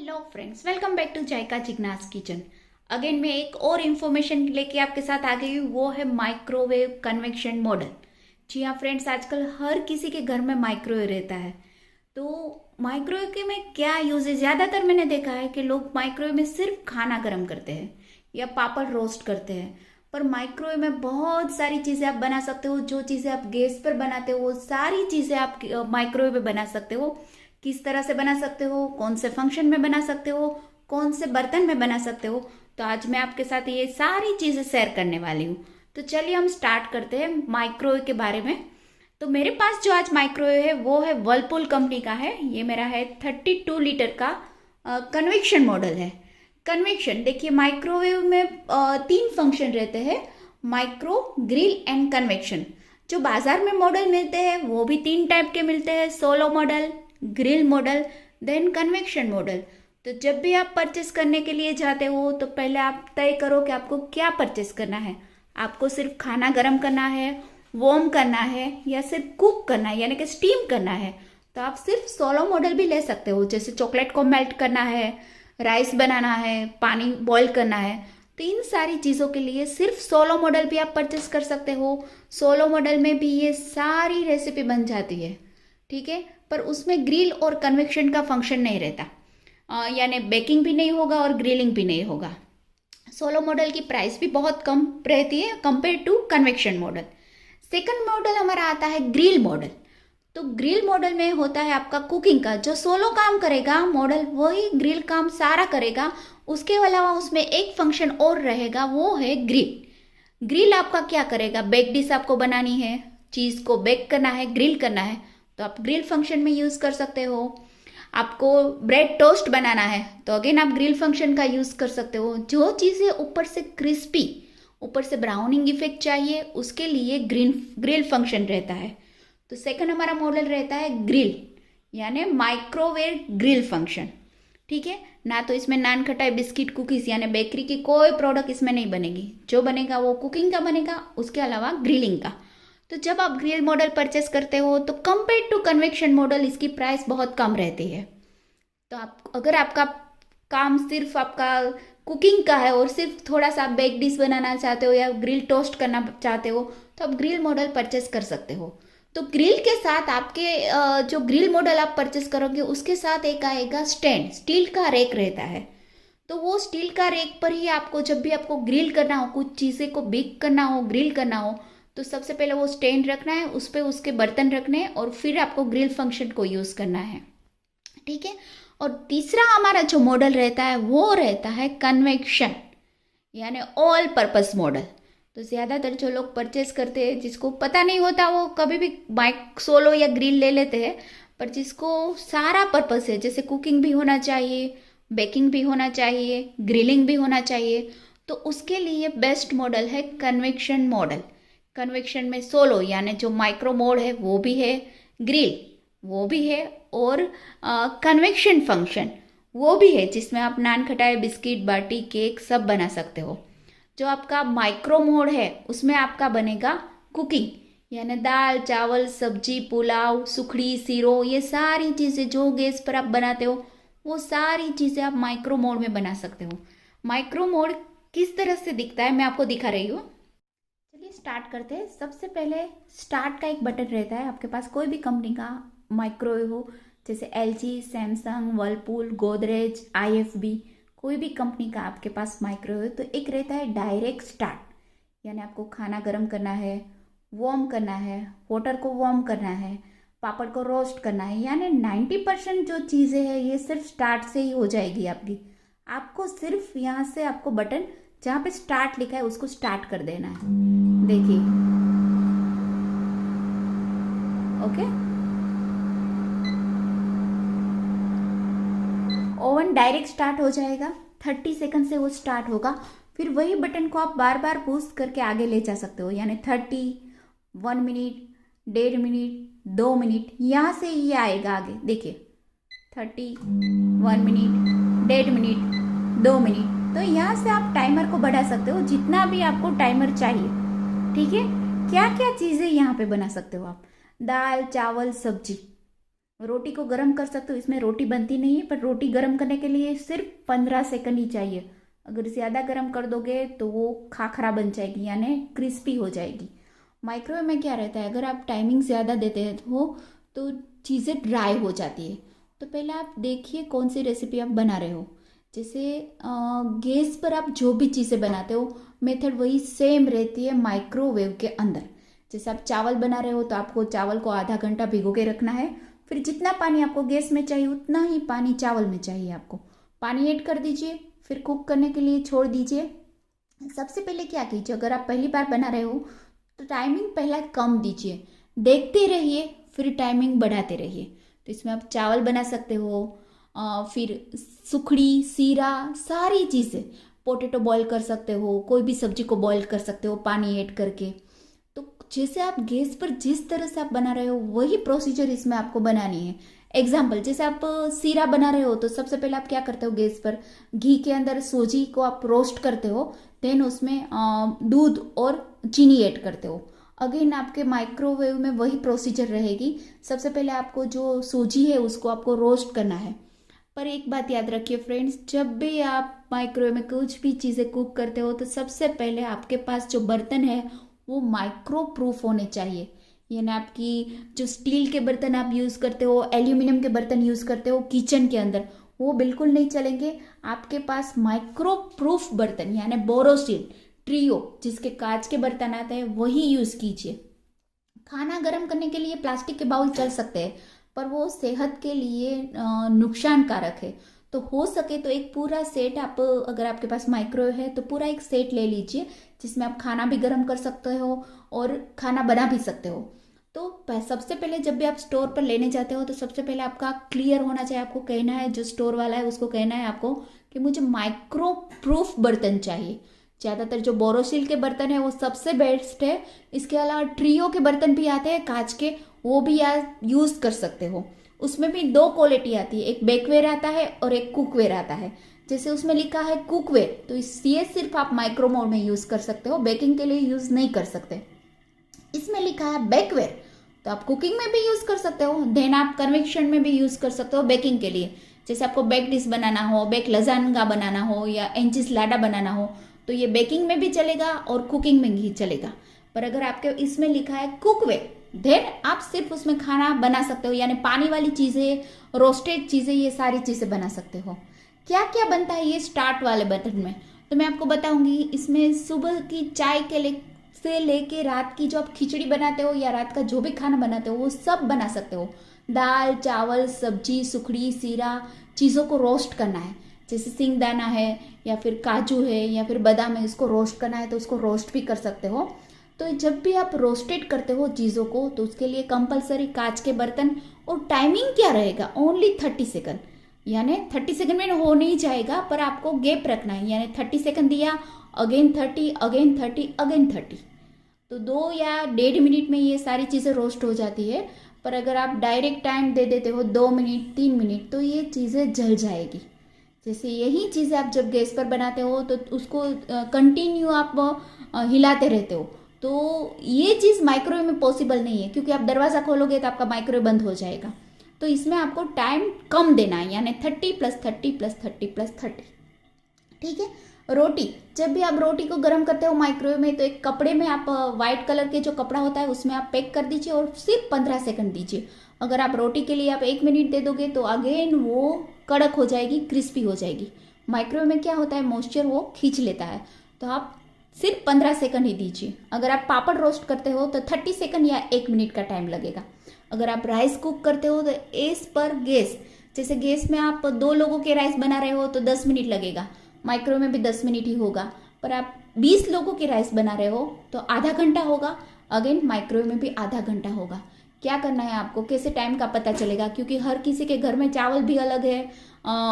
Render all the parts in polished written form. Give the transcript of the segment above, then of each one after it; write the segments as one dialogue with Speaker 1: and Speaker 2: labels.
Speaker 1: Hello friends, welcome back to Zaika Jigna's kitchen. Again मैं एक और इन्फॉर्मेशन लेके आपके साथ आ गई हूँ, वो है माइक्रोवेव कन्वेक्शन मॉडल। जी हाँ फ्रेंड्स, आजकल हर किसी के घर में माइक्रोवेव रहता है। तो माइक्रोवेव के में क्या यूज है? ज़्यादातर मैंने देखा है कि लोग माइक्रोवेव में सिर्फ खाना गर्म करते हैं या पापड़ रोस्ट करते हैं। पर माइक्रोवेव में बहुत सारी चीज़ें आप बना सकते हो। जो चीज़ें आप गैस पर बनाते हो वो सारी चीज़ें आप माइक्रोवेव में बना सकते हो। किस तरह से बना सकते हो, कौन से फंक्शन में बना सकते हो, कौन से बर्तन में बना सकते हो, तो आज मैं आपके साथ ये सारी चीज़ें शेयर करने वाली हूँ। तो चलिए हम स्टार्ट करते हैं माइक्रोवेव के बारे में। तो मेरे पास जो आज माइक्रोवेव है वो है वर्लपूल कंपनी का है। ये मेरा है 32 लीटर का कन्वेक्शन मॉडल है। कन्वेक्शन देखिए, माइक्रोवेव में तीन फंक्शन रहते हैं, माइक्रो, ग्रिल एंड कन्वेक्शन। जो बाजार में मॉडल मिलते हैं वो भी तीन टाइप के मिलते हैं, solo model, grill model, then convection model. तो जब भी आप परचेस करने के लिए जाते हो तो पहले आप तय करो कि आपको क्या परचेस करना है। आपको सिर्फ खाना गर्म करना है, वार्म करना है, या सिर्फ कुक करना है यानी कि स्टीम करना है। तो आप सिर्फ सोलो मॉडल भी ले सकते हो, जैसे चॉकलेट को मेल्ट करना है, राइस बनाना है, पानी बॉईल करना है। तो इन सारी चीज़ों के लिए सिर्फ सोलो मॉडल भी आप परचेस कर सकते हो। सोलो मॉडल में भी ये सारी रेसिपी बन जाती है, ठीक है। पर उसमें ग्रिल और कन्वेक्शन का फंक्शन नहीं रहता, यानी बेकिंग भी नहीं होगा और ग्रिलिंग भी नहीं होगा। सोलो मॉडल की प्राइस भी बहुत कम रहती है compare to convection model. Second model हमारा आता है ग्रिल मॉडल। तो ग्रिल मॉडल में होता है आपका कुकिंग का, जो सोलो काम करेगा मॉडल वही ग्रिल काम सारा करेगा। उसके अलावा उसमें एक फंक्शन और रहेगा, वो है ग्रिल। ग्रिल आपका क्या करेगा, बेक डिश आपको बनानी है, चीज़ को बेक करना है, ग्रिल करना है, तो आप ग्रिल फंक्शन में यूज़ कर सकते हो। आपको ब्रेड टोस्ट बनाना है तो अगेन आप ग्रिल फंक्शन का यूज़ कर सकते हो। जो चीज़ें ऊपर से क्रिस्पी, ऊपर से ब्राउनिंग इफेक्ट चाहिए, उसके लिए ग्रिल फंक्शन रहता है। तो सेकंड हमारा मॉडल रहता है ग्रिल, यानी माइक्रोवेव ग्रिल फंक्शन, ठीक है ना। तो इसमें नान खटाई बिस्किट कुकीज़ यानी बेकरी की कोई प्रोडक्ट इसमें नहीं बनेगी। जो बनेगा वो कुकिंग का बनेगा, उसके अलावा ग्रिलिंग का। तो जब आप ग्रिल मॉडल परचेस करते हो तो कंपेयर टू कन्वेक्शन मॉडल इसकी प्राइस बहुत कम रहती है। तो आप अगर आपका काम सिर्फ आपका कुकिंग का है और सिर्फ थोड़ा सा बेक डिश बनाना चाहते हो या ग्रिल टोस्ट करना चाहते हो तो आप ग्रिल मॉडल परचेस कर सकते हो। तो ग्रिल के साथ आपके जो ग्रिल मॉडल आप परचेस करोगे उसके साथ एक आएगा स्टैंड, स्टील का रेक रहता है। तो वो स्टील का रेक पर ही आपको जब भी आपको ग्रिल करना हो, कुछ चीज़ें को बेक करना हो, ग्रिल करना हो, तो सबसे पहले वो स्टैंड रखना है, उस पर उसके बर्तन रखने हैं और फिर आपको ग्रिल फंक्शन को यूज़ करना है, ठीक है। और तीसरा हमारा जो मॉडल रहता है वो रहता है कन्वेक्शन, यानी ऑल पर्पस मॉडल। तो ज़्यादातर जो लोग परचेस करते हैं, जिसको पता नहीं होता वो कभी भी माइक सोलो या ग्रिल ले लेते हैं। पर जिसको सारा पर्पस है, जैसे कुकिंग भी होना चाहिए, बेकिंग भी होना चाहिए, ग्रिलिंग भी होना चाहिए, तो उसके लिए बेस्ट मॉडल है कन्वेक्शन मॉडल। कन्वेक्शन में सोलो यानी जो माइक्रो मोड है वो भी है, ग्रिल वो भी है, और कन्वेक्शन फंक्शन वो भी है, जिसमें आप नान खटाई बिस्किट बाटी केक सब बना सकते हो। जो आपका माइक्रो मोड है उसमें आपका बनेगा कुकिंग, यानी दाल चावल सब्जी पुलाव सुखड़ी सीरो, ये सारी चीज़ें जो गैस पर आप बनाते हो वो सारी चीज़ें आप माइक्रो मोड में बना सकते हो। माइक्रो मोड किस तरह से दिखता है मैं आपको दिखा रही हूँ। चलिए स्टार्ट करते हैं। सबसे पहले स्टार्ट का एक बटन रहता है, आपके पास कोई भी कंपनी का माइक्रोवेव हो, जैसे LG, Samsung, Whirlpool, Godrej, IFB, कोई भी कंपनी का आपके पास माइक्रोवेव, तो एक रहता है डायरेक्ट स्टार्ट, यानी आपको खाना गर्म करना है, वार्म करना है, वाटर को वार्म करना है, पापड़ को रोस्ट करना है, यानी 90% जो चीज़ें हैं ये सिर्फ स्टार्ट से ही हो जाएगी आपकी। आपको सिर्फ यहाँ से आपको बटन जहाँ पे स्टार्ट लिखा है उसको स्टार्ट कर देना है, देखिए, ओके। ओवन डायरेक्ट स्टार्ट हो जाएगा, 30 सेकंड से वो स्टार्ट होगा। फिर वही बटन को आप बार बार पुश करके आगे ले जा सकते हो, यानी 30, 1 मिनट, 1.5 मिनट, 2 मिनट, यहाँ से ये आएगा आगे, देखिए 30, 1 मिनट, 1.5 मिनट, 2 मिनट। तो यहाँ से आप टाइमर को बढ़ा सकते हो जितना भी आपको टाइमर चाहिए, ठीक है। क्या क्या चीज़ें यहाँ पे बना सकते हो आप, दाल चावल सब्जी, रोटी को गर्म कर सकते हो, इसमें रोटी बनती नहीं है, पर रोटी गर्म करने के लिए सिर्फ 15 सेकंड ही चाहिए। अगर ज़्यादा गर्म कर दोगे तो वो खाखरा बन जाएगी, यानी क्रिस्पी हो जाएगी। माइक्रोवेव में क्या रहता है, अगर आप टाइमिंग ज़्यादा देते हो तो चीज़ें ड्राई हो जाती है। तो पहले आप देखिए कौन सी रेसिपी आप बना रहे हो। जैसे गैस पर आप जो भी चीज़ें बनाते हो मेथड वही सेम रहती है माइक्रोवेव के अंदर। जैसे आप चावल बना रहे हो तो आपको चावल को आधा घंटा भिगो के रखना है, फिर जितना पानी आपको गैस में चाहिए उतना ही पानी चावल में चाहिए आपको। पानी ऐड कर दीजिए, फिर कुक करने के लिए छोड़ दीजिए। सबसे पहले क्या कीजिए, अगर आप पहली बार बना रहे हो तो टाइमिंग पहला कम दीजिए, देखते रहिए, फिर टाइमिंग बढ़ाते रहिए। तो इसमें आप चावल बना सकते हो, फिर सुखड़ी, सीरा, सारी चीज़ें, पोटैटो बॉईल कर सकते हो, कोई भी सब्जी को बॉईल कर सकते हो पानी ऐड करके। तो जैसे आप गैस पर जिस तरह से आप बना रहे हो वही प्रोसीजर इसमें आपको बनानी है। एग्जाम्पल, जैसे आप सीरा बना रहे हो तो सबसे पहले आप क्या करते हो, गैस पर घी के अंदर सूजी को आप रोस्ट करते हो, देन उसमें दूध और चीनी ऐड करते हो। अगेन आपके माइक्रोवेव में वही प्रोसीजर रहेगी। सबसे पहले आपको जो सूजी है उसको आपको रोस्ट करना है। पर एक बात याद रखिए फ्रेंड्स, जब भी आप माइक्रोवेव में कुछ भी चीज़ें कुक करते हो तो सबसे पहले आपके पास जो बर्तन है वो माइक्रो प्रूफ होने चाहिए। यानी आपकी जो स्टील के बर्तन आप यूज़ करते हो, एल्यूमिनियम के बर्तन यूज़ करते हो किचन के अंदर, वो बिल्कुल नहीं चलेंगे। आपके पास माइक्रो प्रूफ बर्तन यानी बोरोसिल, ट्रियो, जिसके कांच के बर्तन आते हैं वही यूज़ कीजिए। खाना गर्म करने के लिए प्लास्टिक के बाउल चल सकते हैं, पर वो सेहत के लिए नुकसानकारक है। तो हो सके तो एक पूरा सेट आप, अगर आपके पास माइक्रोवेव है तो पूरा एक सेट ले लीजिए, जिसमें आप खाना भी गर्म कर सकते हो और खाना बना भी सकते हो। तो सबसे पहले जब भी आप स्टोर पर लेने जाते हो तो सबसे पहले आपका क्लियर होना चाहिए, आपको कहना है, जो स्टोर वाला है उसको कहना है आपको कि मुझे माइक्रो प्रूफ बर्तन चाहिए। ज़्यादातर जो बोरोसिल के बर्तन है वो सबसे बेस्ट है। इसके अलावा ट्रियो के बर्तन भी आते हैं कांच के, वो भी आप यूज़ कर सकते हो। उसमें भी दो क्वालिटी आती है, एक बेकवेयर आता है और एक कुकवेयर आता है। जैसे उसमें लिखा है कुकवेयर तो ये सिर्फ आप माइक्रो मोड में यूज़ कर सकते हो, बेकिंग के लिए यूज़ नहीं कर सकते। इसमें लिखा है बेकवेयर तो आप कुकिंग में भी यूज़ कर सकते हो, देन आप कन्वेक्शन में भी यूज़ कर सकते हो बेकिंग के लिए। जैसे आपको बेक डिश बनाना हो, बेक लजानगा बनाना हो या एंचिस लाडा बनाना हो तो ये बेकिंग में भी चलेगा और कुकिंग में भी चलेगा। पर अगर आपके इसमें लिखा है कुकवेयर देन आप सिर्फ उसमें खाना बना सकते हो, यानी पानी वाली चीज़ें, रोस्टेड चीज़ें, ये सारी चीज़ें बना सकते हो। क्या क्या बनता है ये स्टार्ट वाले बर्तन में, तो मैं आपको बताऊंगी। इसमें सुबह की चाय के लिए से लेके रात की जो आप खिचड़ी बनाते हो या रात का जो भी खाना बनाते हो वो सब बना सकते हो। दाल, चावल, सब्जी, सुखड़ी, सीरा, चीज़ों को रोस्ट करना है। जैसे सिंगदाना है या फिर काजू है या फिर बादाम है, इसको रोस्ट करना है तो उसको रोस्ट भी कर सकते हो। तो जब भी आप रोस्टेड करते हो चीज़ों को तो उसके लिए कंपलसरी कांच के बर्तन। और टाइमिंग क्या रहेगा, ओनली 30 सेकंड, यानी 30 सेकंड में हो नहीं जाएगा, पर आपको गैप रखना है। यानी 30 सेकंड दिया, अगेन 30, अगेन 30, अगेन 30, तो 2 या 1.5 मिनट में ये सारी चीज़ें रोस्ट हो जाती है। पर अगर आप डायरेक्ट टाइम दे देते हो 2 मिनट, 3 मिनट, तो ये चीज़ें जल जाएगी। जैसे यही चीज़ें आप जब गैस पर बनाते हो तो उसको कंटिन्यू आप हिलाते रहते हो, तो ये चीज़ माइक्रोवेव में पॉसिबल नहीं है, क्योंकि आप दरवाज़ा खोलोगे तो आपका माइक्रोवेव बंद हो जाएगा। तो इसमें आपको टाइम कम देना है, यानी 30 + 30 + 30 + 30। ठीक है। रोटी, जब भी आप रोटी को गर्म करते हो माइक्रोवेव में तो एक कपड़े में आप व्हाइट कलर के जो कपड़ा होता है उसमें आप पैक कर दीजिए और सिर्फ 15 सेकंड दीजिए। अगर आप रोटी के लिए आप 1 मिनट दे दोगे तो अगेन वो कड़क हो जाएगी, क्रिस्पी हो जाएगी। माइक्रोवेव में क्या होता है, मॉइस्चर वो खींच लेता है। तो आप सिर्फ 15 सेकंड ही दीजिए। अगर आप पापड़ रोस्ट करते हो तो 30 सेकंड या 1 मिनट का टाइम लगेगा। अगर आप राइस कुक करते हो तो एज पर गैस, जैसे गैस में आप 2 लोगों के राइस बना रहे हो तो 10 मिनट लगेगा, माइक्रोवेव में भी 10 मिनट ही होगा। पर आप 20 लोगों के राइस बना रहे हो तो आधा घंटा होगा, अगेन माइक्रोवेव में भी आधा घंटा होगा। क्या करना है आपको, कैसे टाइम का पता चलेगा, क्योंकि हर किसी के घर में चावल भी अलग है,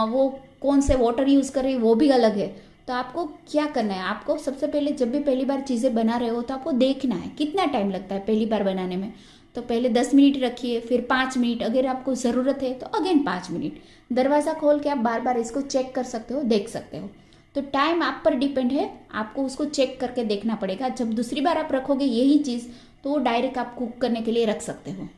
Speaker 1: वो कौन से वाटर यूज़ कर रहे हैं वो भी अलग है। तो आपको क्या करना है, आपको सबसे पहले जब भी पहली बार चीज़ें बना रहे हो तो आपको देखना है कितना टाइम लगता है पहली बार बनाने में। तो पहले 10 मिनट रखिए, फिर 5 मिनट, अगर आपको ज़रूरत है तो अगेन 5 मिनट। दरवाज़ा खोल के आप बार बार इसको चेक कर सकते हो, देख सकते हो। तो टाइम आप पर डिपेंड है, आपको उसको चेक करके देखना पड़ेगा। जब दूसरी बार आप रखोगे यही चीज़ तो वो डायरेक्ट आप कुक करने के लिए रख सकते हो।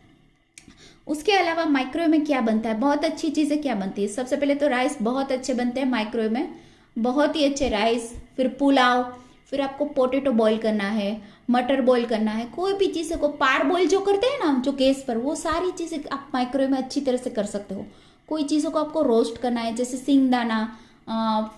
Speaker 1: उसके अलावा माइक्रोवेव में क्या बनता है, बहुत अच्छी चीज़ें क्या बनती है। सबसे पहले तो राइस बहुत अच्छे बनते हैं माइक्रोवेव में, बहुत ही अच्छे राइस। फिर पुलाव, फिर आपको पोटैटो बॉईल करना है, मटर बॉईल करना है, कोई भी चीज़ को पार बॉईल जो करते हैं ना जो गैस पर, वो सारी चीज़ें आप माइक्रोवेव में अच्छी तरह से कर सकते हो। कोई चीज़ों को आपको रोस्ट करना है जैसे सिंगदाना,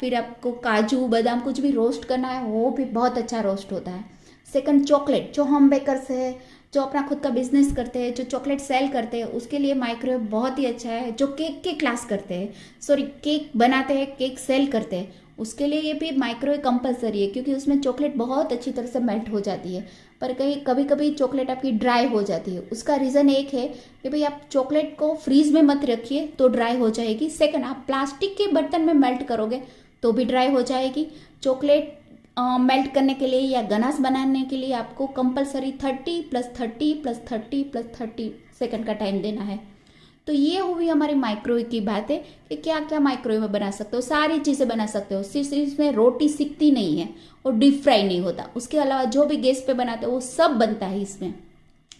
Speaker 1: फिर आपको काजू बादाम कुछ भी रोस्ट करना है, वो भी बहुत अच्छा रोस्ट होता है। सेकंड, चॉकलेट, जो होम बेकर्स है, जो अपना खुद का बिजनेस करते हैं, जो चॉकलेट सेल करते हैं, उसके लिए माइक्रोवेव बहुत ही अच्छा है। जो केक के क्लास करते हैं, सॉरी केक बनाते हैं, केक सेल करते हैं, उसके लिए ये भी माइक्रोवेव कंपलसरी है, क्योंकि उसमें चॉकलेट बहुत अच्छी तरह से मेल्ट हो जाती है। पर कभी कभी चॉकलेट आपकी ड्राई हो जाती है। उसका रीज़न एक है कि भाई आप चॉकलेट को फ्रीज में मत रखिए तो ड्राई हो जाएगी। सेकंड, आप प्लास्टिक के बर्तन में मेल्ट करोगे तो भी ड्राई हो जाएगी। चॉकलेट मेल्ट करने के लिए या गनाश बनाने के लिए आपको कंपलसरी 30+30+30+30 सेकंड का टाइम देना है। तो ये हुई हमारी माइक्रोवेव की बात है कि क्या क्या माइक्रोवेव में बना सकते हो, सारी चीज़ें बना सकते हो। सिर्फ इसमें रोटी सिकती नहीं है और डीप फ्राई नहीं होता, उसके अलावा जो भी गैस पे बनाते हो वो सब बनता है। इसमें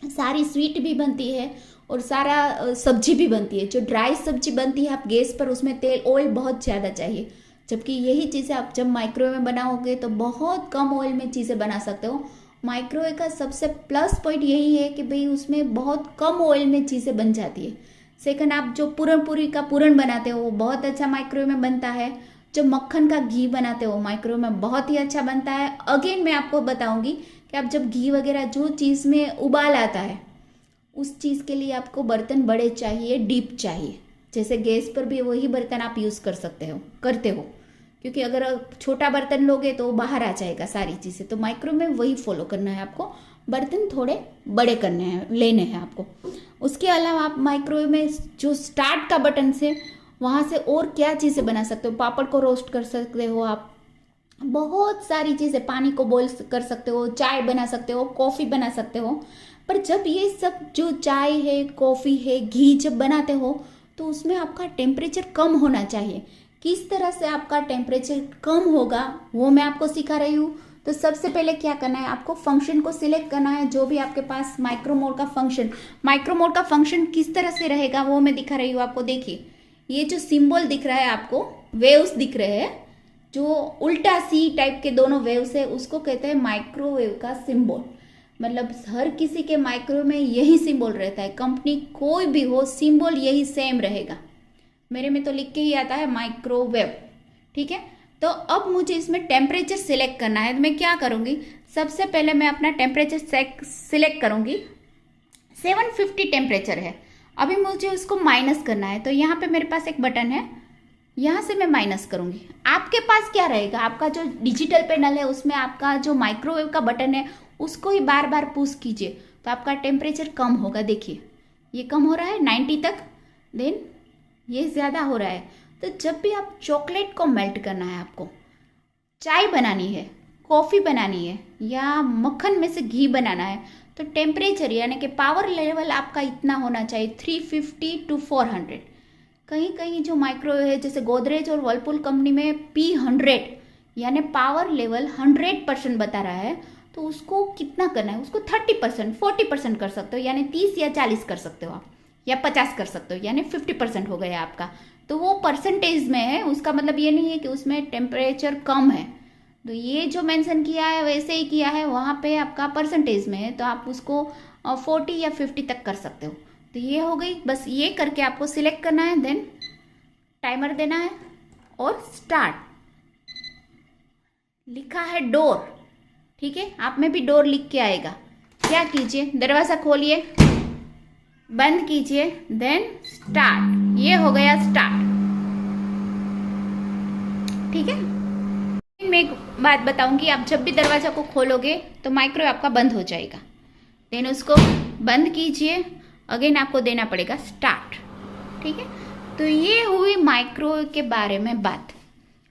Speaker 1: सारी स्वीट भी बनती है और सारा सब्जी भी बनती है। जो ड्राई सब्जी बनती है आप गैस पर, उसमें तेल ऑयल बहुत ज़्यादा चाहिए, जबकि यही चीज़ें आप जब माइक्रोवेव में बनाओगे तो बहुत कम ऑयल में चीज़ें बना सकते हो। माइक्रोवेव का सबसे प्लस पॉइंट यही है कि भाई उसमें बहुत कम ऑयल में चीज़ें बन जाती है। सेकंड, आप जो पूरन पूरी का पूरन बनाते हो वो बहुत अच्छा माइक्रोवेव में बनता है। जो मक्खन का घी बनाते हो माइक्रोवेव में बहुत ही अच्छा बनता है। अगेन मैं आपको बताऊंगी कि आप जब घी वगैरह जो चीज़ में उबाल आता है, उस चीज़ के लिए आपको बर्तन बड़े चाहिए, डीप चाहिए। जैसे गैस पर भी वही बर्तन आप यूज़ कर सकते हो, करते हो, क्योंकि अगर छोटा बर्तन लोगे तो बाहर आ जाएगा सारी चीज़ें। तो माइक्रोवेव में वही फॉलो करना है आपको, बर्तन थोड़े बड़े करने हैं, लेने हैं आपको। उसके अलावा आप माइक्रोवेव में जो स्टार्ट का बटन से वहाँ से और क्या चीज़ें बना सकते हो। पापड़ को रोस्ट कर सकते हो आप, बहुत सारी चीज़ें, पानी को बॉईल कर सकते हो, चाय बना सकते हो, कॉफ़ी बना सकते हो। पर जब ये सब जो चाय है, कॉफ़ी है, घी जब बनाते हो तो उसमें आपका टेम्परेचर कम होना चाहिए। किस तरह से आपका टेम्परेचर कम होगा वो मैं आपको सिखा रही हूँ। तो सबसे पहले क्या करना है, आपको फंक्शन को सिलेक्ट करना है, जो भी आपके पास माइक्रो मोड का फंक्शन। माइक्रो मोड का फंक्शन किस तरह से रहेगा वो मैं दिखा रही हूँ आपको। देखिए, ये जो सिंबल दिख रहा है आपको, वेव्स दिख रहे हैं, जो उल्टा सी टाइप के दोनों वेव्स है, उसको कहते हैं माइक्रोवेव का सिंबल। मतलब हर किसी के माइक्रोवेव में यही सिंबल रहता है, कंपनी कोई भी हो सिंबल यही सेम रहेगा। मेरे में तो लिख के ही आता है माइक्रोवेव, ठीक है। तो अब मुझे इसमें टेम्परेचर सिलेक्ट करना है, तो मैं क्या करूँगी, सबसे पहले मैं अपना टेम्परेचर सिलेक्ट करूँगी। 750 टेम्परेचर है, अभी मुझे उसको माइनस करना है। तो यहाँ पे मेरे पास एक बटन है, यहाँ से मैं माइनस करूँगी। आपके पास क्या रहेगा, आपका जो डिजिटल पैनल है उसमें आपका जो माइक्रोवेव का बटन है उसको ही बार बार पुश कीजिए, तो आपका टेम्परेचर कम होगा। देखिए ये कम हो रहा है 90 तक, देन ये ज़्यादा हो रहा है। तो जब भी आप चॉकलेट को मेल्ट करना है, आपको चाय बनानी है, कॉफ़ी बनानी है, या मक्खन में से घी बनाना है, तो टेम्परेचर यानी कि पावर लेवल आपका इतना होना चाहिए 350 to 400। कहीं कहीं जो माइक्रोवेव है जैसे गोदरेज और वर्लपूल कंपनी में P100 यानी पावर लेवल 100% बता रहा है, तो उसको कितना करना है, उसको 30% 40% कर सकते हो, यानी 30 या 40 कर सकते हो आप, या 50 कर सकते हो, यानी 50% हो गया आपका। तो वो परसेंटेज में है, उसका मतलब ये नहीं है कि उसमें टेम्परेचर कम है। तो ये जो मेंशन किया है वैसे ही किया है, वहाँ पे आपका परसेंटेज में है, तो आप उसको 40 या 50 तक कर सकते हो। तो ये हो गई, बस ये करके आपको सिलेक्ट करना है, देन टाइमर देना है और स्टार्ट। लिखा है डोर, ठीक है, आप में भी डोर लिख के आएगा। क्या कीजिए, दरवाज़ा खोलिए, बंद कीजिए, देन स्टार्ट। ये हो गया स्टार्ट, ठीक है। मैं एक बात बताऊंगी, आप जब भी दरवाज़ा को खोलोगे तो माइक्रोवेव आपका बंद हो जाएगा, देन उसको बंद कीजिए, अगेन आपको देना पड़ेगा स्टार्ट, ठीक है। तो ये हुई माइक्रोवेव के बारे में बात,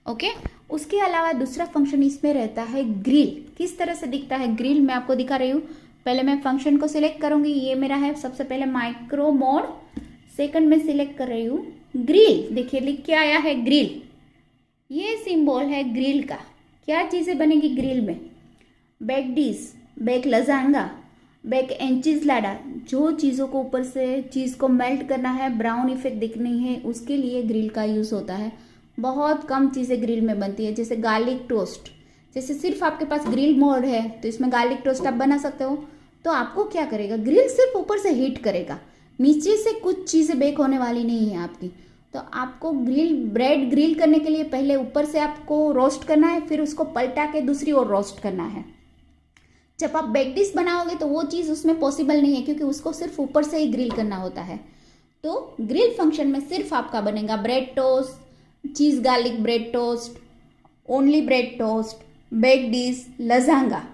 Speaker 1: ओके। उसके अलावा दूसरा फंक्शन इसमें रहता है ग्रिल। किस तरह से दिखता है ग्रिल, मैं आपको दिखा रही हूँ। पहले मैं फंक्शन को सिलेक्ट करूंगी, ये मेरा है सबसे पहले माइक्रो मोड। सेकंड में सिलेक्ट कर रही हूँ ग्रिल, देखिए लिख के आया है ग्रिल, ये सिंबल है ग्रिल का। क्या चीज़ें बनेगी ग्रिल में, बेक डिश, बेक लजांगा, बैक एंचीज लाडा, जो चीज़ों को ऊपर से चीज़ को मेल्ट करना है, ब्राउन इफेक्ट दिखनी है, उसके लिए ग्रिल का यूज़ होता है। बहुत कम चीज़ें ग्रिल में बनती है, जैसे गार्लिक टोस्ट। जैसे सिर्फ आपके पास ग्रिल मोड है तो इसमें गार्लिक टोस्ट आप बना सकते हो। तो आपको क्या करेगा, ग्रिल सिर्फ ऊपर से हीट करेगा, नीचे से कुछ चीज़ें बेक होने वाली नहीं है आपकी। तो आपको ब्रेड ग्रिल करने के लिए पहले ऊपर से आपको रोस्ट करना है, फिर उसको पलटा के दूसरी ओर रोस्ट करना है। जब आप बेक डिश बनाओगे तो वो चीज़ उसमें पॉसिबल नहीं है, क्योंकि उसको सिर्फ ऊपर से ही ग्रिल करना होता है। तो ग्रिल फंक्शन में सिर्फ आपका बनेगा bread toast, cheese garlic bread toast, only bread toast, bake dish, lasagna.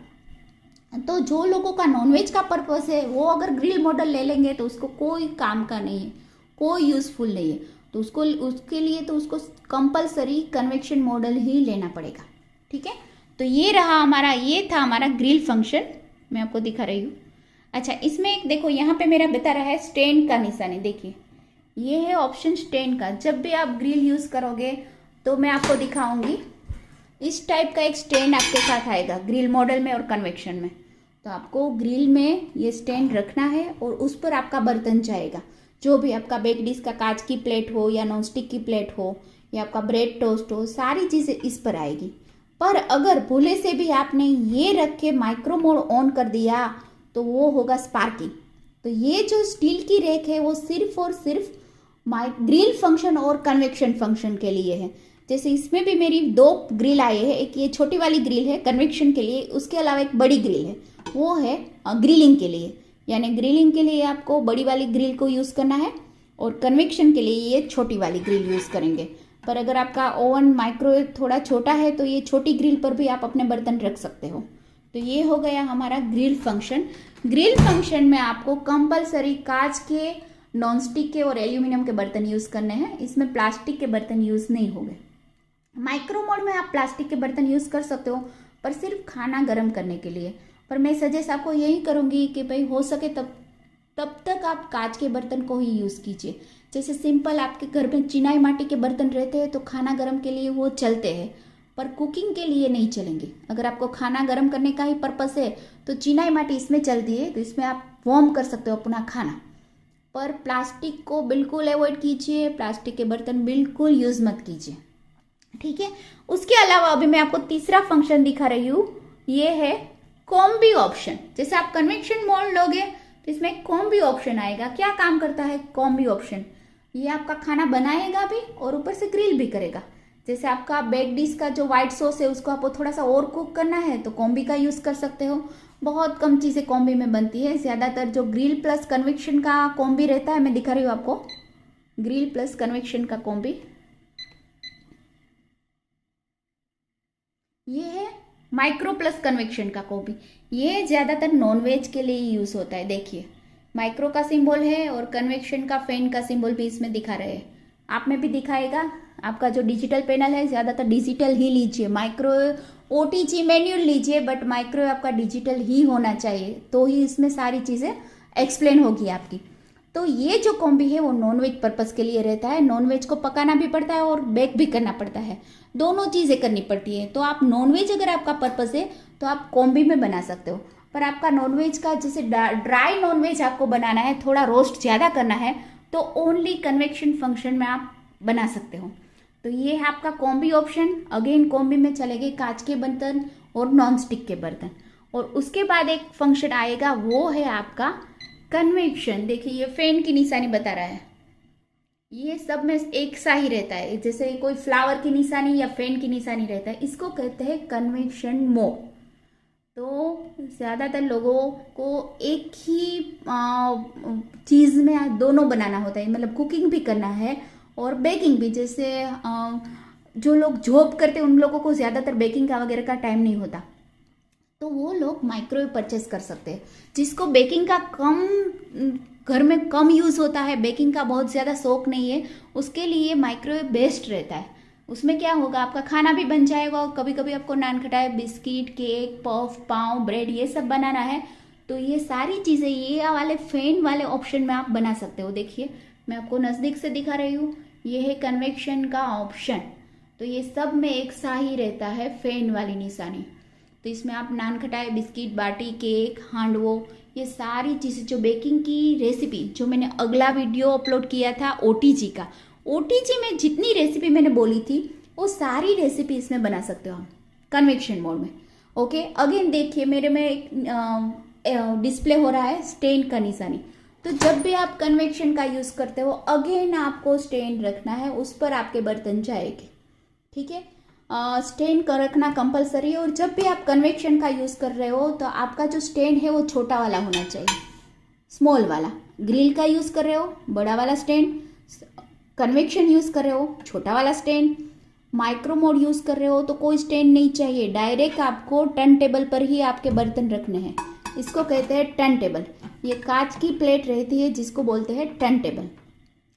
Speaker 1: तो जो लोगों का नॉनवेज का पर्पस है वो अगर ग्रिल मॉडल ले लेंगे तो उसको कोई काम का नहीं है, कोई यूज़फुल नहीं है। तो उसके लिए तो उसको कंपलसरी कन्वेक्शन मॉडल ही लेना पड़ेगा। ठीक है, तो ये था हमारा ग्रिल फंक्शन, मैं आपको दिखा रही हूँ। अच्छा, इसमें एक देखो, यहाँ पे मेरा बता रहा है स्टैंड का निशानी, देखिए ये है ऑप्शन स्टैंड का। जब भी आप ग्रिल यूज़ करोगे तो मैं आपको दिखाऊंगी, इस टाइप का एक स्टैंड आपके साथ आएगा ग्रिल मॉडल में और कन्वेक्शन में। तो आपको ग्रिल में ये स्टैंड रखना है और उस पर आपका बर्तन जाएगा, जो भी आपका बेक डिश का कांच की प्लेट हो या नॉनस्टिक की प्लेट हो या आपका ब्रेड टोस्ट हो, सारी चीज़ें इस पर आएगी। पर अगर भूले से भी आपने ये रख के माइक्रो मोड ऑन कर दिया तो वो होगा स्पार्किंग। तो ये जो स्टील की रेक है वो सिर्फ और सिर्फ ग्रिल फंक्शन और कन्वेक्शन फंक्शन के लिए है। जैसे इसमें भी मेरी 2 ग्रिल आए हैं, एक ये छोटी वाली ग्रिल है कन्वेक्शन के लिए, उसके अलावा एक बड़ी ग्रिल है, वो है ग्रिलिंग के लिए। यानी ग्रिलिंग के लिए आपको बड़ी वाली ग्रिल को यूज़ करना है और कन्वेक्शन के लिए ये छोटी वाली ग्रिल यूज़ करेंगे। पर अगर आपका ओवन माइक्रोवेव थोड़ा छोटा है तो ये छोटी ग्रिल पर भी आप अपने बर्तन रख सकते हो। तो ये हो गया हमारा ग्रिल फंक्शन। ग्रिल फंक्शन में आपको कंपलसरी कांच के, नॉनस्टिक के और एल्यूमिनियम के बर्तन यूज़ करने हैं, इसमें प्लास्टिक के बर्तन यूज़ नहीं होंगे। माइक्रो मोड में आप प्लास्टिक के बर्तन यूज़ कर सकते हो, पर सिर्फ खाना गर्म करने के लिए। पर मैं सजेस्ट आपको यही करूँगी कि भाई हो सके तब तक आप कांच के बर्तन को ही यूज़ कीजिए। जैसे सिंपल आपके घर में चिनाई माटी के बर्तन रहते हैं तो खाना गर्म के लिए वो चलते हैं, पर कुकिंग के लिए नहीं चलेंगे। अगर आपको खाना गर्म करने का ही पर्पस है तो चिनाई माटी इसमें चलती है, तो इसमें आप वार्म कर सकते हो अपना खाना। पर प्लास्टिक को बिल्कुल अवॉइड कीजिए, प्लास्टिक के बर्तन बिल्कुल यूज़ मत कीजिए। ठीक है, उसके अलावा अभी मैं आपको तीसरा फंक्शन दिखा रही हूँ, ये है कॉम्बी ऑप्शन। जैसे आप कन्वेक्शन मोड लोगे तो इसमें कॉम्बी ऑप्शन आएगा। क्या काम करता है कॉम्बी ऑप्शन, ये आपका खाना बनाएगा भी और ऊपर से ग्रिल भी करेगा। जैसे आपका बेक डिश का जो व्हाइट सॉस है उसको आपको थोड़ा सा और कुक करना है तो कॉम्बी का यूज़ कर सकते हो। बहुत कम चीज़ें कॉम्बी में बनती है, ज़्यादातर जो ग्रिल प्लस कन्वेक्शन का कॉम्बी रहता है, मैं दिखा रही हूँ आपको ग्रिल प्लस कन्वेक्शन का कॉम्बी, ये है माइक्रो प्लस कन्वेक्शन का कॉम्बी। ये ज़्यादातर नॉनवेज के लिए यूज़ होता है। देखिए माइक्रो का सिंबल है और कन्वेक्शन का फैन का सिंबल भी इसमें दिखा रहे हैं, आप में भी दिखाएगा। आपका जो डिजिटल पैनल है ज़्यादातर डिजिटल ही लीजिए, माइक्रो ओटीजी मैनुअल लीजिए, बट माइक्रो आपका डिजिटल ही होना चाहिए, तो ही इसमें सारी चीज़ें एक्सप्लेन होगी आपकी। तो ये जो कॉम्बी है वो नॉनवेज पर्पस के लिए रहता है। नॉनवेज को पकाना भी पड़ता है और बेक भी करना पड़ता है, दोनों चीज़ें करनी पड़ती है। तो आप नॉनवेज अगर आपका पर्पस है तो आप कॉम्बी में बना सकते हो। पर आपका नॉनवेज का जैसे ड्राई नॉनवेज आपको बनाना है, थोड़ा रोस्ट ज़्यादा करना है, तो ओनली कन्वेक्शन फंक्शन में आप बना सकते हो। तो ये है आपका कॉम्बी ऑप्शन। अगेन कॉम्बी में चलेंगे कांच के बर्तन और नॉन स्टिक के बर्तन। और उसके बाद एक फंक्शन आएगा, वो है आपका कन्वेक्शन। देखिए ये फैन की निशानी बता रहा है, ये सब में एक सा ही रहता है, जैसे कोई फ्लावर की निशानी या फैन की निशानी रहता है, इसको कहते हैं कन्वेक्शन मोड। तो ज़्यादातर लोगों को एक ही चीज़ में दोनों बनाना होता है, मतलब कुकिंग भी करना है और बेकिंग भी। जैसे जो लोग जॉब करते हैं उन लोगों को ज़्यादातर बेकिंग का वगैरह का टाइम नहीं होता, तो वो लोग माइक्रोवेव परचेस कर सकते हैं। जिसको बेकिंग का घर में कम यूज़ होता है, बेकिंग का बहुत ज़्यादा शौक नहीं है, उसके लिए माइक्रोवेव बेस्ट रहता है। उसमें क्या होगा, आपका खाना भी बन जाएगा और कभी कभी आपको नान खटाई, बिस्किट, केक, पफ, पाव, ब्रेड ये सब बनाना है, तो ये सारी चीज़ें ये वाले फैन वाले ऑप्शन में आप बना सकते हो। देखिए मैं आपको नज़दीक से दिखा रही हूँ, ये है कन्वेक्शन का ऑप्शन। तो ये सब में एक सा ही रहता है फैन वाली निशानी। तो इसमें आप नान खटाई, बिस्किट, बाटी, केक, हांडवो ये सारी चीज़ें जो बेकिंग की रेसिपी, जो मैंने अगला वीडियो अपलोड किया था ओटीजी का, ओटीजी में जितनी रेसिपी मैंने बोली थी वो सारी रेसिपी इसमें बना सकते हो आप कन्वेक्शन मोड में। ओके, अगेन देखिए मेरे में एक डिस्प्ले हो रहा है स्टेन का निशानी। तो जब भी आप कन्वेक्शन का यूज़ करते हो अगेन आपको स्टेन रखना है, उस पर आपके बर्तन जाएंगे। ठीक है, स्टेन का रखना कंपलसरी है। और जब भी आप कन्वेक्शन का यूज़ कर रहे हो तो आपका जो स्टेन है वो छोटा वाला होना चाहिए, स्मॉल वाला। ग्रिल का यूज़ कर रहे हो बड़ा वाला स्टेन, कन्वेक्शन यूज़ कर रहे हो छोटा वाला स्टेन, माइक्रो मोड यूज़ कर रहे हो तो कोई स्टेन नहीं चाहिए। डायरेक्ट आपको टर्न टेबल पर ही आपके बर्तन रखने हैं। इसको कहते हैं टर्न टेबल। ये कांच की प्लेट रहती है जिसको बोलते हैं टर्न टेबल।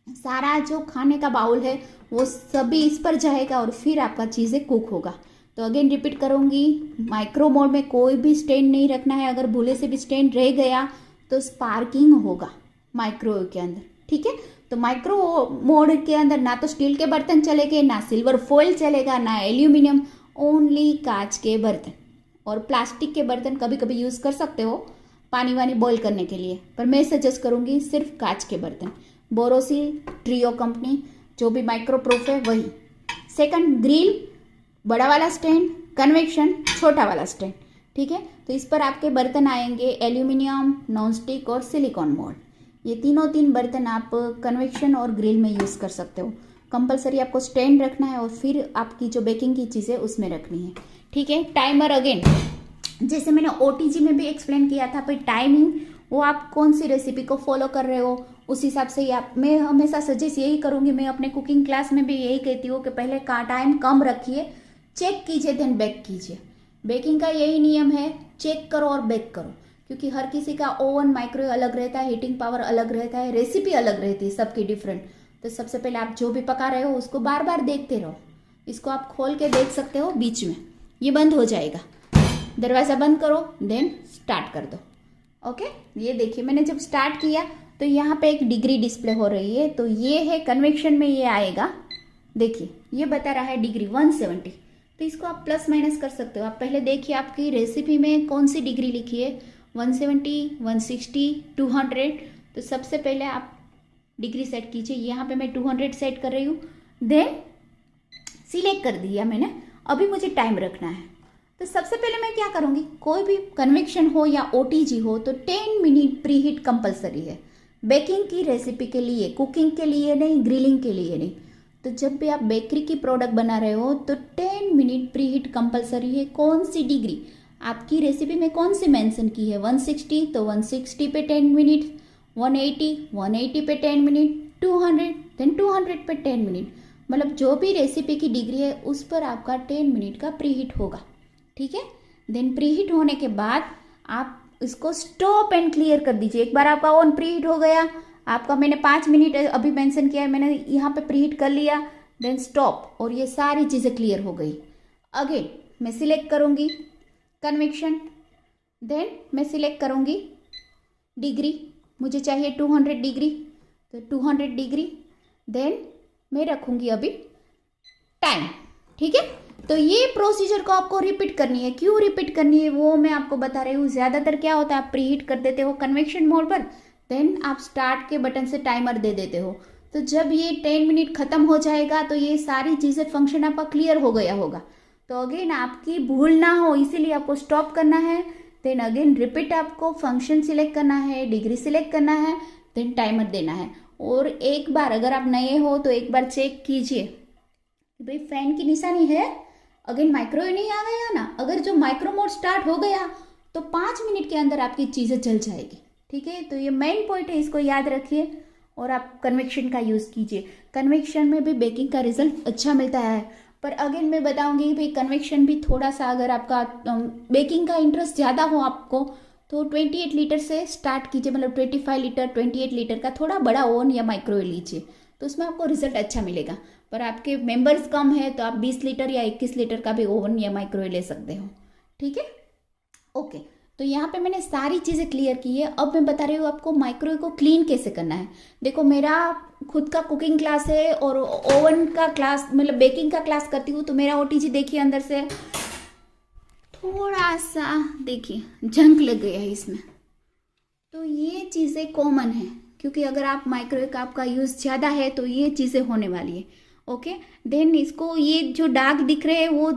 Speaker 1: सारा जो खाने का बाउल है वो सभी इस पर जाएगा और फिर आपका चीज़ें कुक होगा। तो अगेन रिपीट करूँगी, माइक्रो मोड में कोई भी स्टेन नहीं रखना है। अगर भूले से भी स्टेन रह गया तो स्पार्किंग होगा माइक्रोवेव के अंदर। ठीक है, तो माइक्रो मोड के अंदर ना तो स्टील के बर्तन चलेंगे, ना सिल्वर फॉइल चलेगा, ना एल्यूमिनियम, ओनली कांच के बर्तन। और प्लास्टिक के बर्तन कभी कभी यूज़ कर सकते हो पानी वानी बॉईल करने के लिए, पर मैं सजेस्ट करूँगी सिर्फ कांच के बर्तन। बोरोसिल, ट्रियो कंपनी, जो भी माइक्रो प्रूफ है वही। सेकंड, ग्रिल बड़ा वाला स्टैंड, कन्वेक्शन छोटा वाला स्टैंड। ठीक है, तो इस पर आपके बर्तन आएंगे एल्यूमिनियम, नॉन स्टिक और सिलिकॉन मोल्ड। ये तीन बर्तन आप कन्वेक्शन और ग्रिल में यूज़ कर सकते हो। कंपलसरी आपको स्टैंड रखना है और फिर आपकी जो बेकिंग की चीज़ें उसमें रखनी है। ठीक है, टाइमर अगेन जैसे मैंने ओटीजी में भी एक्सप्लेन किया था, भाई टाइमिंग वो आप कौन सी रेसिपी को फॉलो कर रहे हो उस हिसाब से ही आप, मैं हमेशा सजेस्ट यही करूँगी, मैं अपने कुकिंग क्लास में भी यही कहती हूँ कि पहले का टाइम कम रखिए, चेक कीजिए देन बेक कीजिए। बेकिंग का यही नियम है, चेक करो और बेक करो, क्योंकि हर किसी का ओवन माइक्रोवेव अलग रहता है, हीटिंग पावर अलग रहता है, रेसिपी अलग रहती है सबकी डिफरेंट। तो सबसे पहले आप जो भी पका रहे हो उसको बार बार देखते रहो। इसको आप खोल के देख सकते हो बीच में, ये बंद हो जाएगा, दरवाज़ा बंद करो देन स्टार्ट कर दो। ओके, ये देखिए मैंने जब स्टार्ट किया तो यहाँ पे एक डिग्री डिस्प्ले हो रही है, तो ये है कन्वेक्शन में ये आएगा। देखिए ये बता रहा है डिग्री 170, तो इसको आप प्लस माइनस कर सकते हो। आप पहले देखिए आपकी रेसिपी में कौन सी डिग्री लिखी है, 170, 160, 200। तो सबसे पहले आप डिग्री सेट कीजिए। यहाँ पे मैं 200 सेट कर रही हूँ, देन सिलेक्ट कर दिया मैंने। अभी मुझे टाइम रखना है, तो सबसे पहले मैं क्या करूँगी, कोई भी कन्वेक्शन हो या ओटीजी हो तो 10 मिनट प्री हीट कंपलसरी है बेकिंग की रेसिपी के लिए, कुकिंग के लिए नहीं, ग्रिलिंग के लिए नहीं। तो जब भी आप बेकरी की प्रोडक्ट बना रहे हो तो 10 मिनट प्री हीट कंपलसरी है। कौन सी डिग्री आपकी रेसिपी में कौन सी मेंशन की है, 160 तो 160 पे 10 मिनट, 180 पे 10 मिनट, 200 देन 200 पे 10 मिनट। मतलब जो भी रेसिपी की डिग्री है उस पर आपका 10 मिनट का प्री हीट होगा। ठीक है, देन प्री हीट होने के बाद आप इसको स्टॉप एंड क्लियर कर दीजिए। एक बार आपका ओवन प्री हीट हो गया, आपका मैंने 5 मिनट अभी मेंशन किया है, मैंने यहाँ पे प्री हीट कर लिया, देन स्टॉप, और ये सारी चीज़ें क्लियर हो गई। अगेन मैं सिलेक्ट करूँगी कन्वेक्शन, देन मैं सिलेक्ट करूँगी डिग्री, मुझे चाहिए 200 डिग्री, तो 200 डिग्री, देन मैं रखूँगी अभी टाइम। ठीक है, तो ये प्रोसीजर को आपको रिपीट करनी है। क्यों रिपीट करनी है वो मैं आपको बता रही हूँ। ज़्यादातर क्या होता है, आप प्री हीट कर देते हो कन्वेक्शन मोड पर, देन आप स्टार्ट के बटन से टाइमर दे देते हो। तो जब ये 10 मिनट खत्म हो जाएगा तो ये सारी चीज़ें फंक्शन आपका क्लियर हो गया होगा। तो अगेन आपकी भूल ना हो इसीलिए आपको स्टॉप करना है, देन अगेन रिपीट, आपको फंक्शन सिलेक्ट करना है, डिग्री सिलेक्ट करना है, देन टाइमर देना है। और एक बार अगर आप नए हो तो एक बार चेक कीजिए भाई फैन की निशानी है, अगेन माइक्रोवेव नहीं आ गया ना। अगर जो माइक्रो मोड स्टार्ट हो गया तो 5 मिनट के अंदर आपकी चीज़ें जल जाएगी। ठीक है, तो ये मेन पॉइंट है, इसको याद रखिए और आप कन्वेक्शन का यूज़ कीजिए। कन्वेक्शन में भी बेकिंग का रिजल्ट अच्छा मिलता है, पर अगेन मैं बताऊंगी भाई कन्वेक्शन भी थोड़ा सा, अगर आपका बेकिंग का इंटरेस्ट ज़्यादा हो आपको तो 28 लीटर से स्टार्ट कीजिए, मतलब 25 लीटर 28 लीटर का थोड़ा बड़ा ओवन या माइक्रोवेव लीजिए, तो उसमें आपको रिजल्ट अच्छा मिलेगा। पर आपके मेंबर्स कम है तो आप 20 लीटर या 21 लीटर का भी ओवन या माइक्रोवेव ले सकते हो। ठीक है, ओके, तो यहाँ पे मैंने सारी चीज़ें क्लियर की है। अब मैं बता रही हूँ आपको माइक्रोवेव को क्लीन कैसे करना है। देखो मेरा खुद का कुकिंग क्लास है और ओवन का क्लास, मतलब बेकिंग का क्लास करती हूँ, तो मेरा ओटीजी देखिए अंदर से थोड़ा सा देखिए जंग लग गया है इसमें। तो ये चीज़ें कॉमन है, क्योंकि अगर आप माइक्रोवेव का आपका यूज़ ज़्यादा है तो ये चीज़ें होने वाली है। ओके, देन इसको ये जो दाग दिख रहे हैं वो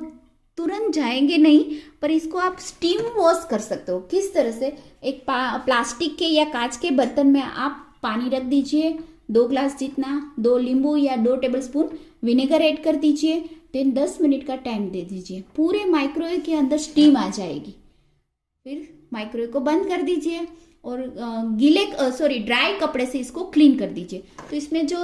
Speaker 1: तुरंत जाएंगे नहीं, पर इसको आप स्टीम वॉश कर सकते हो। किस तरह से, एक प्लास्टिक के या कांच के बर्तन में आप पानी रख दीजिए 2 ग्लास जितना, 2 नींबू या 2 टेबलस्पून विनेगर ऐड कर दीजिए, देन 10 मिनट का टाइम दे दीजिए, पूरे माइक्रोवेव के अंदर स्टीम आ जाएगी। फिर माइक्रोवेव को बंद कर दीजिए और ड्राई कपड़े से इसको क्लीन कर दीजिए। तो इसमें जो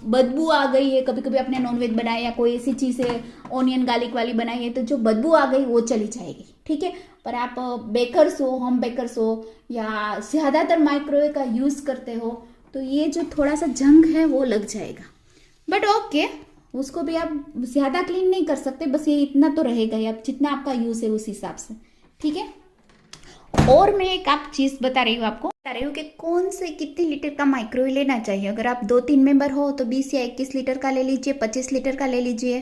Speaker 1: बदबू आ गई है, कभी कभी आपने नॉनवेज बनाया या कोई ऐसी चीज़ है ऑनियन गार्लिक वाली बनाई है, तो जो बदबू आ गई वो चली जाएगी, ठीक है। पर आप बेकर्स हो, होम बेकर्स हो या ज़्यादातर माइक्रोवेव का यूज़ करते हो, तो ये जो थोड़ा सा जंग है वो लग जाएगा। बट ओके, उसको भी आप ज़्यादा क्लीन नहीं कर सकते, बस ये इतना तो रहेगा ही, आप जितना आपका यूज़ है उस हिसाब से, ठीक है। और मैं एक आप चीज़ बता रही हूँ कि कौन से कितने लीटर का माइक्रोवेव लेना चाहिए। अगर आप 2-3 मेंबर हो तो 20 या 21 लीटर का ले लीजिए, 25 लीटर का ले लीजिए।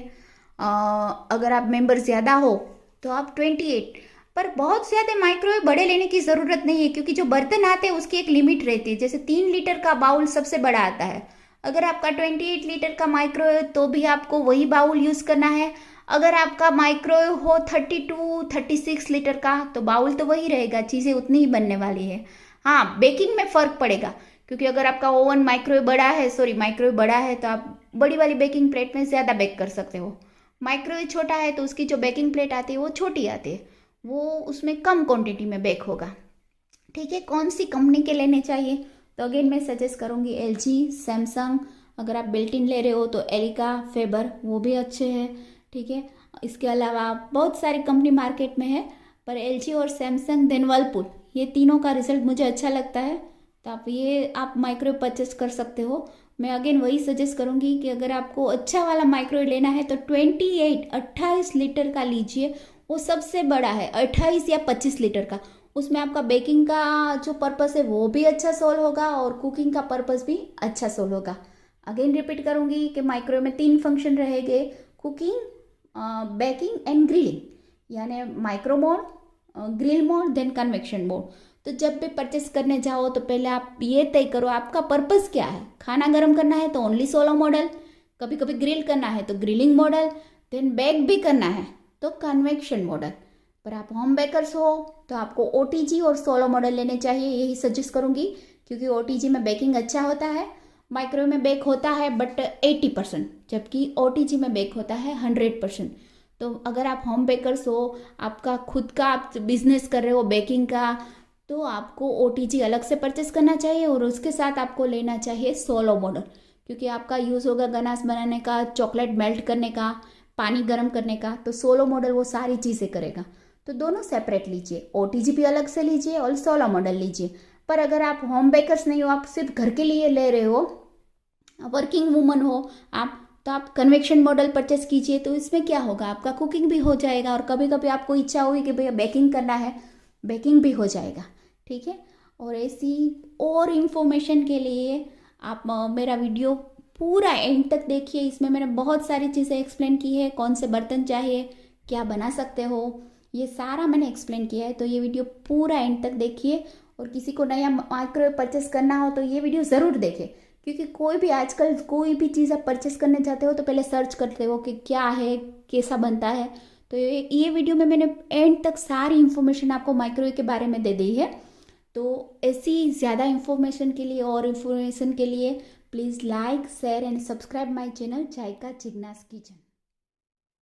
Speaker 1: अगर आप मेंबर ज़्यादा हो तो आप 28। पर बहुत ज़्यादा माइक्रोवेव बड़े लेने की ज़रूरत नहीं है, क्योंकि जो बर्तन आते हैं उसकी एक लिमिट रहती है। जैसे 3 लीटर का बाउल सबसे बड़ा आता है, अगर आपका 28 लीटर का माइक्रोवेव तो भी आपको वही बाउल यूज़ करना है। अगर आपका माइक्रोवेव हो 32-36 लीटर का तो बाउल तो वही रहेगा, चीज़ें उतनी ही बनने वाली है। हाँ, बेकिंग में फ़र्क पड़ेगा, क्योंकि अगर आपका ओवन माइक्रोवेव बड़ा है तो आप बड़ी वाली बेकिंग प्लेट में ज़्यादा बेक कर सकते हो। माइक्रोवेव छोटा है तो उसकी जो बेकिंग प्लेट आती है वो छोटी आती है, वो उसमें कम क्वांटिटी में बेक होगा, ठीक है। कौन सी कंपनी के लेने चाहिए, तो अगेन मैं सजेस्ट करूँगी LG, सैमसंग। अगर आप बिल्ट इन ले रहे हो तो एरिका, फेबर, वो भी अच्छे हैं, ठीक है। इसके अलावा बहुत सारी कंपनी मार्केट में है, पर LG और सैमसंग देन वर्लपूल, ये तीनों का रिजल्ट मुझे अच्छा लगता है, तो आप माइक्रोवेव परचेस कर सकते हो। मैं अगेन वही सजेस्ट करूँगी कि अगर आपको अच्छा वाला माइक्रोवेव लेना है तो 28 लीटर का लीजिए, वो सबसे बड़ा है। 28 या 25 लीटर का, उसमें आपका बेकिंग का जो पर्पस है वो भी अच्छा सोल्व होगा और कुकिंग का पर्पस भी अच्छा सोल्व होगा। अगेन रिपीट करूँगी कि माइक्रोवेव में 3 फंक्शन रहेंगे, कुकिंग, बेकिंग एंड ग्रिलिंग, यानी micro mode, grill mode, then convection mode. तो जब भी परचेस करने जाओ तो पहले आप ये तय करो आपका पर्पस क्या है। खाना गर्म करना है तो ओनली सोलो मॉडल, कभी कभी ग्रिल करना है तो ग्रिलिंग मॉडल, देन बेक भी करना है तो कन्वेक्शन मॉडल। पर आप होम बेकर्स हो तो आपको OTG और सोलो मॉडल लेने चाहिए, यही सजेस्ट करूँगी, क्योंकि OTG में बेकिंग अच्छा होता है, माइक्रोवेव में बेक होता है बट 80%, जबकि OTG में बेक होता है 100%। तो अगर आप होम बेकर्स हो, आपका खुद का आप बिजनेस कर रहे हो बेकिंग का, तो आपको OTG अलग से परचेस करना चाहिए और उसके साथ आपको लेना चाहिए सोलो मॉडल, क्योंकि आपका यूज़ होगा गनाश बनाने का, चॉकलेट मेल्ट करने का, पानी गर्म करने का, तो सोलो मॉडल वो सारी चीज़ें करेगा। तो दोनों सेपरेट लीजिए, OTG भी अलग से लीजिए और सोलो मॉडल लीजिए। पर अगर आप होम बेकर्स नहीं हो, आप सिर्फ घर के लिए ले रहे हो, वर्किंग वूमन हो आप, तो आप कन्वेक्शन मॉडल परचेस कीजिए। तो इसमें क्या होगा, आपका कुकिंग भी हो जाएगा और कभी कभी आपको इच्छा हुई कि भैया बेकिंग करना है, बेकिंग भी हो जाएगा, ठीक है। और ऐसी और इन्फॉर्मेशन के लिए आप मेरा वीडियो पूरा एंड तक देखिए, इसमें मैंने बहुत सारी चीज़ें एक्सप्लेन की है, कौन से बर्तन चाहिए, क्या बना सकते हो, ये सारा मैंने एक्सप्लेन किया है। तो ये वीडियो पूरा एंड तक देखिए, और किसी को नया माइक्रोवेव परचेस करना हो तो ये वीडियो ज़रूर देखें, क्योंकि कोई भी आजकल कोई भी चीज़ आप परचेस करने जाते हो तो पहले सर्च करते हो कि क्या है, कैसा बनता है। तो ये वीडियो में मैंने एंड तक सारी इन्फॉर्मेशन आपको माइक्रोवेव के बारे में दे दी है। तो ऐसी ज़्यादा इन्फॉर्मेशन के लिए और इन्फॉर्मेशन के लिए please like, share and subscribe my channel Zaika Jigna's kitchen.